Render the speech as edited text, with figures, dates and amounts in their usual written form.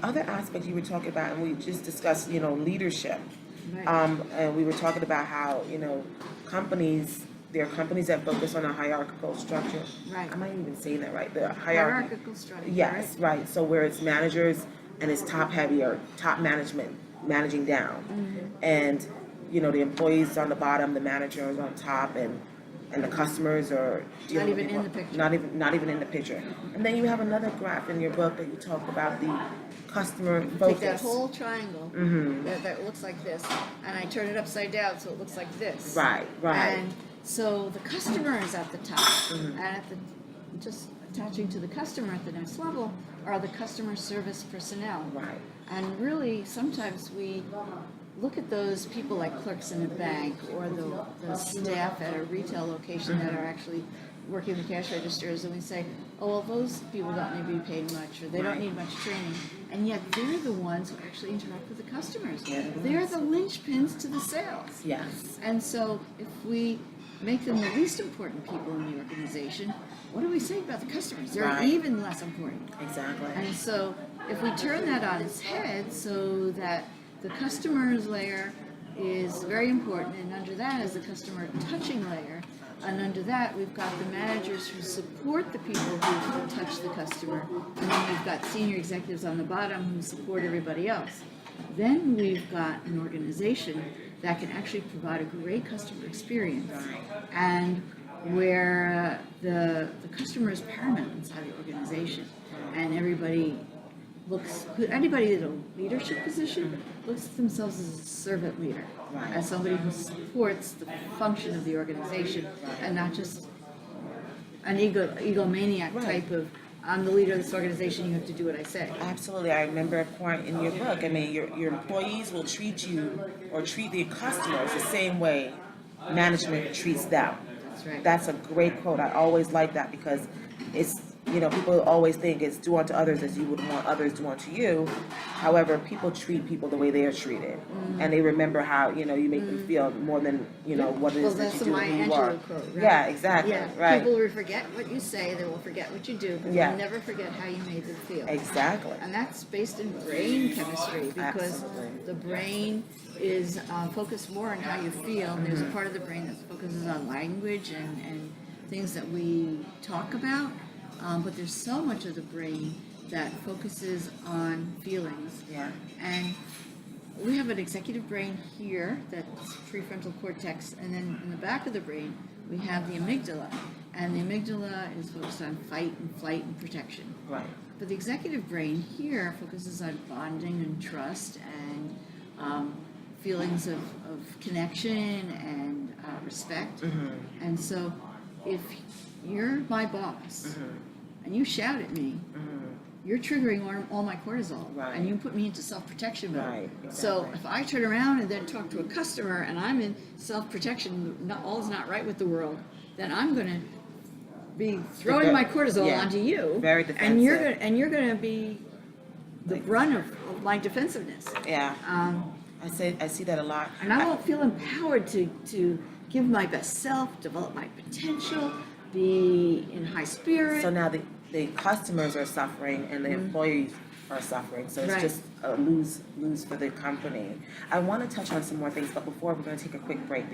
other aspect you were talking about, and we just discussed, leadership. Right. And we were talking about how, there are companies that focus on a hierarchical structure. Right. Am I even saying that right? The Hierarchical structure. Yes, right. So where it's managers and it's top heavy, or top management managing down. And, the employees on the bottom, the manager is on top, and the customers are dealing Not with even in the picture. Not even in the picture. And then you have another graph in your book that you talk about the customer Take focus. that whole triangle that looks like this, and I turn it upside down so it looks like this. Right, right. And so the customer is at the top, and just attaching to the customer at the next level are the customer service personnel. Right. And really, sometimes we look at those people like clerks in a bank, or the staff at a retail location that are actually working the cash registers, and we say, oh, well, those people don't need to be paid much, or they don't need much training. And yet they're the ones who actually interact with the customers. Yeah, they're the linchpins to the sales. Yes. And so if we make them the least important people in the organization, what do we say about the customers? They're Right. even less important. Exactly. And so if we turn that on its head so that the customer's layer is very important, and under that is the customer touching layer, and under that we've got the managers who support the people who touch the customer, and then we've got senior executives on the bottom who support everybody else. Then we've got an organization that can actually provide a great customer experience, and where the customer is paramount inside the organization, and anybody in a leadership position looks at themselves as a servant leader, as somebody who supports the function of the organization, and not just an egomaniac type of, I'm the leader of this organization, you have to do what I say. Absolutely. I remember a point in your book. I mean, your employees will treat you or treat the customers the same way management treats them. That's right. That's a great quote. I always like that, because it's, people always think it's do unto others as you would want others to do unto you. However, people treat people the way they are treated. And they remember how, you make them feel more than, what it is that you do, Well, that's the who you Maya are. Angelou quote, right? Yeah, exactly. Yeah, Right. people will forget what you say, they will forget what you do, but they'll never forget how you made them feel. Exactly. And that's based in brain chemistry, because Absolutely. the brain is focused more on how you feel, and there's a part of the brain that focuses on language and things that we talk about, but there's so much of the brain that focuses on feelings. Yeah. And we have an executive brain here, that's prefrontal cortex, and then in the back of the brain we have the amygdala, and the amygdala is focused on fight and flight and protection. Right. But the executive brain here focuses on bonding and trust and feelings of connection and respect. And so if you're my boss and you shout at me, you're triggering all my cortisol, Right. and you put me into self-protection mode. Right, So exactly. if I turn around and then talk to a customer and I'm in self-protection, all's not right with the world, then I'm going to be throwing my cortisol onto you, Very defensive. and you're going to be the brunt of my defensiveness. Yeah. I see that a lot. And I won't feel empowered to give my best self, develop my potential, be in high spirit. So now the customers are suffering and the employees are suffering. So it's just a lose for the company. I want to touch on some more things, but before we're going to take a quick break.